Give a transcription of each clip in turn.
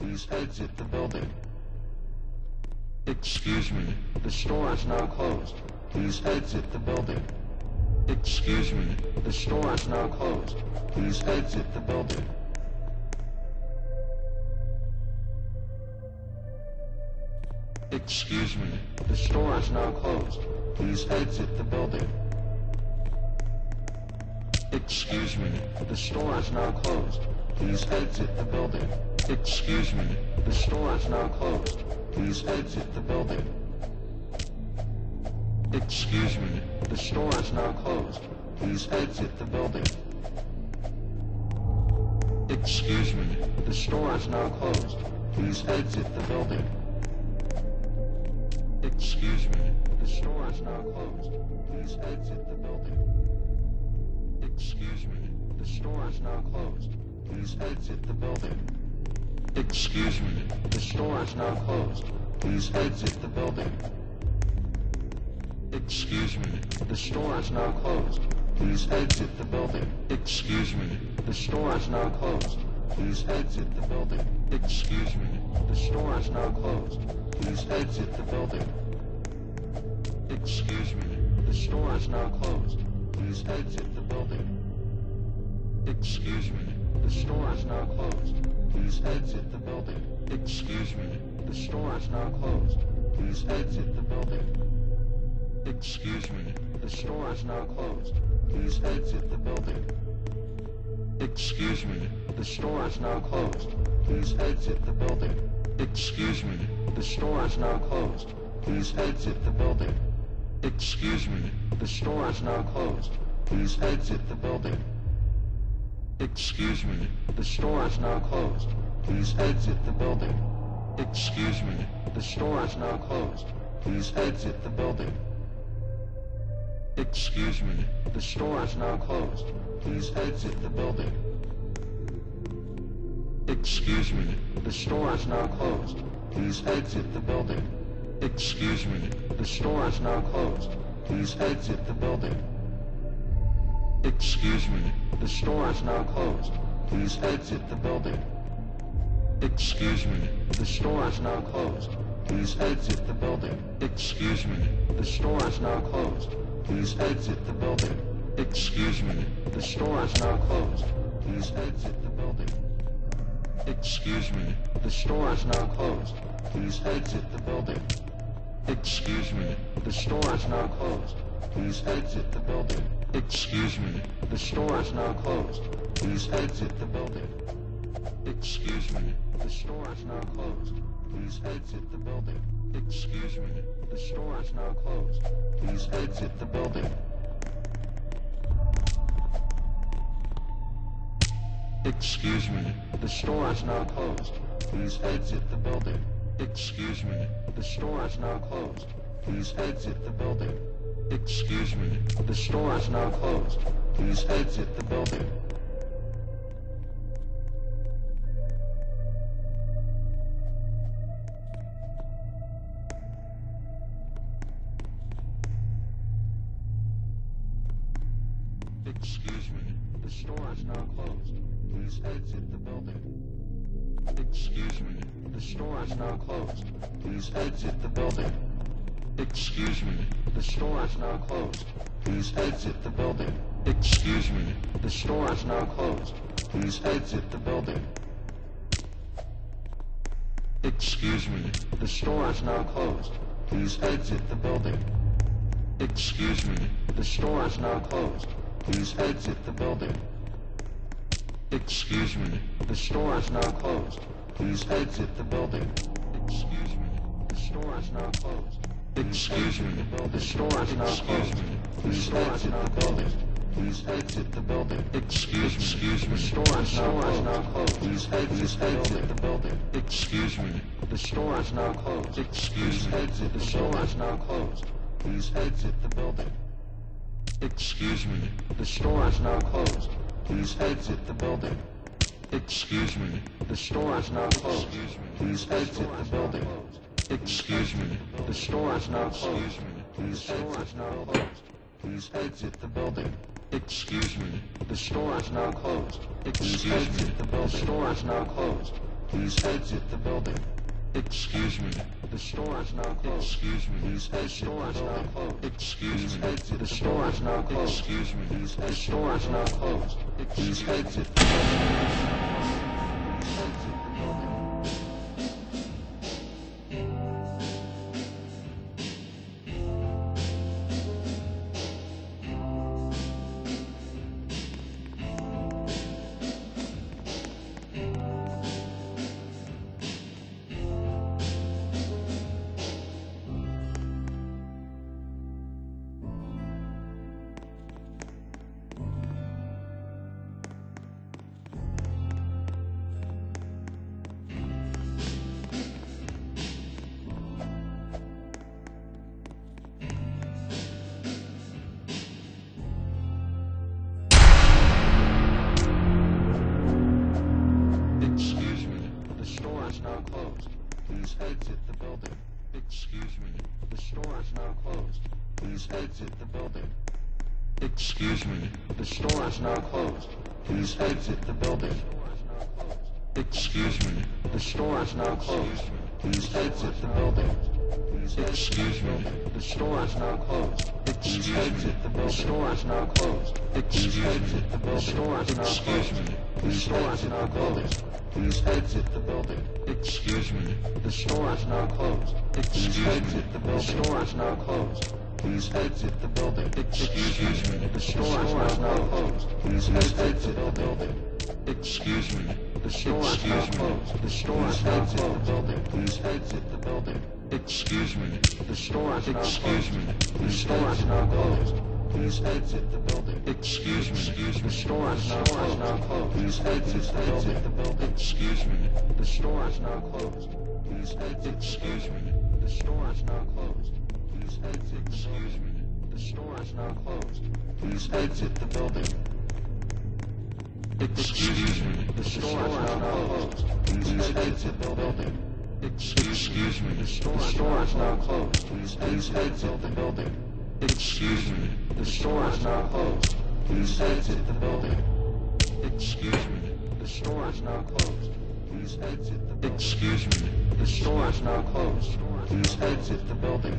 Please exit the building. Excuse me, the store is now closed. Please exit the building. Excuse me, the store is now closed. Please exit the building. Excuse me, the store is now closed. Please exit the building. Excuse me, the store is now closed. Please exit the building. Excuse me, the store is now closed. Please exit the building. Excuse me, the store is now closed. Please exit the building. Excuse me, the store is now closed. Please exit the building. Excuse me, the store is now closed. Please exit the building. Excuse me, the store is now closed. Please exit the building. Excuse me, the store is now closed. Please exit the building. Excuse me, the store is now closed. Please exit the building. Excuse me, the store is now closed. Please exit the building. Excuse me, the store is now closed. Please exit the building. Excuse me, the store is now closed. Please exit the building. Excuse me, the store is now closed. Please exit the building. Excuse me, the store is now closed. Please exit the building. Excuse me, the store is now closed. Please exit the building. Excuse me, the store is now closed. Please exit the building. Excuse me, the store is now closed. Please exit the building. Excuse me, the store is now closed. Please exit the building. Excuse me, the store is now closed. Please exit the building. Excuse me, the store is now closed. Please exit the building. Excuse me, the store is now closed. Please exit the building. Excuse me, the store is now closed. Please exit the building. Excuse me, the store is now closed. Please exit the building. Excuse me, the store is now closed. Please exit the building. Excuse me, the store is now closed. Please exit the building. Excuse me, the store is now closed. Please exit the building. Excuse me, the store is now closed. Please exit the building. Excuse me, the store is now closed. Please exit the building. Excuse me, the store is now closed. Please exit the building. Excuse me, the store is now closed. Please exit the building. Excuse me, the store is now closed. Please exit the building. Excuse me, the store is now closed. Please exit the building. Excuse me, the store is now closed. Please exit the building. Excuse me, the store is now closed. Please exit the building. Excuse me, the store is now closed. Please exit the building. Excuse me, the store is now closed. Please exit the building. Excuse me, the store is now closed. Please exit the building. Excuse me, the store is now closed. Please exit the building. Excuse me, the store is now closed. Please exit the building. Excuse me, the store is now closed. Please exit the building. Excuse me, the store is now closed. Please exit the building. Excuse me, the store is now closed. Please exit the building. Excuse me, the store is now closed. Excuse me, the store is now closed. Please exit the building. Please exit the building. Excuse me, the store is now closed. Please exit the building. Excuse me, the store is now closed. Excuse me, the store is now closed. Please exit the building. Excuse me, the store is now closed. Please exit the building. Excuse me, the store is now closed. Please exit the building. Excuse me, the store is now closed. Please exit now closed. Please exit the building. Excuse me, the store is now closed. Excuse me, the store is now closed. Please exit the building. Excuse me. The store is now closed. Excuse me. Please exit the building. Excuse me. Exit. The store is now closed. Excuse me. The store is now closed. Please exit the building. Please exit the building. Excuse me. The store is now closed. Please exit the building. Excuse me. The store is now closed. Please exit the building. Excuse me. The store is now closed. Please exit the building. Excuse me. The store is now closed. Please exit the building. The store is now closed. Please exit the building. The store is now closed. Please exit the building. Please exit the building. Excuse me. The store is now closed. Please exit the building. The store is now closed. Please exit the building. Excuse me. The store is now closed. Please exit the building. Excuse me. The store is now closed. The store is now closed. Please exit the building. Excuse me. The store is now closed. The store is now closed. Please exit the building. Excuse me. The store is now closed. Please exit the building. Excuse me. The store is now closed. Please exit. Excuse me. The store is now closed. Please exit. Excuse me. The store is now closed. Please exit the building. Excuse me. The store is now closed. Please exit the building. Excuse me. The store is now closed. Please exit the building. Excuse me. The store is now closed. Please exit the building. Excuse me. The store is now closed. Please exit the building. Excuse me. The store is now closed. Please exit the building.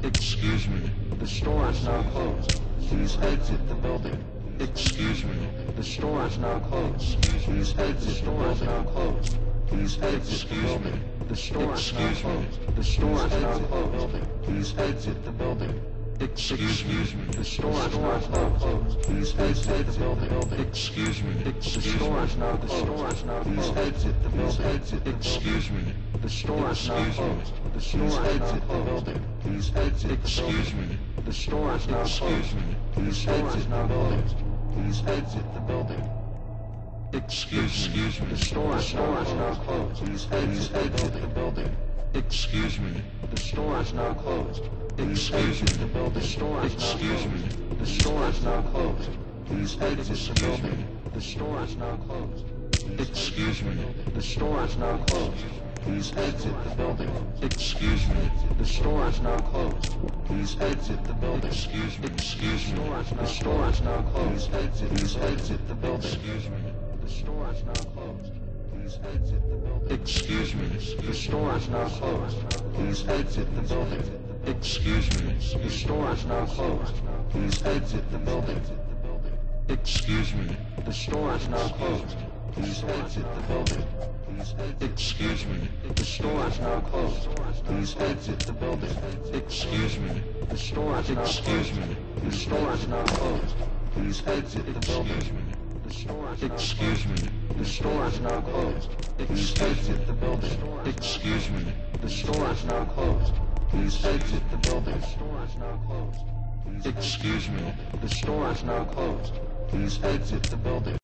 Excuse me. The store is now closed. Please exit the building. Excuse me. The store is now closed. Please exit. The store is now closed. Please exit the building. The store is now closed. The store is now closed. Please exit the building. Excuse me. The store is now closed. Please exit the building. Excuse me. The store is now closed. Please exit the building. Excuse me. The store is now closed. The store exit the building. Please exit. Excuse me. The store is now closed. Please exit the building. Please exit the building. Excuse me. The store is now closed. Please exit the building. Excuse me. The store is now closed. Excuse me. The store is now closed. The store is now closed. Please exit the building. The store is now closed. Excuse me. The store is now closed. Please exit the building. Excuse me. The store is now closed. Please exit the building. Excuse me. The store is now closed. Please exit the building. Excuse me. The store is now closed. Please exit the building. Excuse me. The store is now closed. Please exit the building. Excuse me. The store is now closed. Please exit the building. Excuse me. The store is now closed. Please exit the building. Excuse me. The store is now closed. Please exit the building. Excuse me. The store is now closed. The store is now closed. Please exit the building. Excuse me. The store is now closed. Please exit the building. Excuse me. The store is now closed. Please exit the building. Excuse me. The store is now closed. Please exit the building.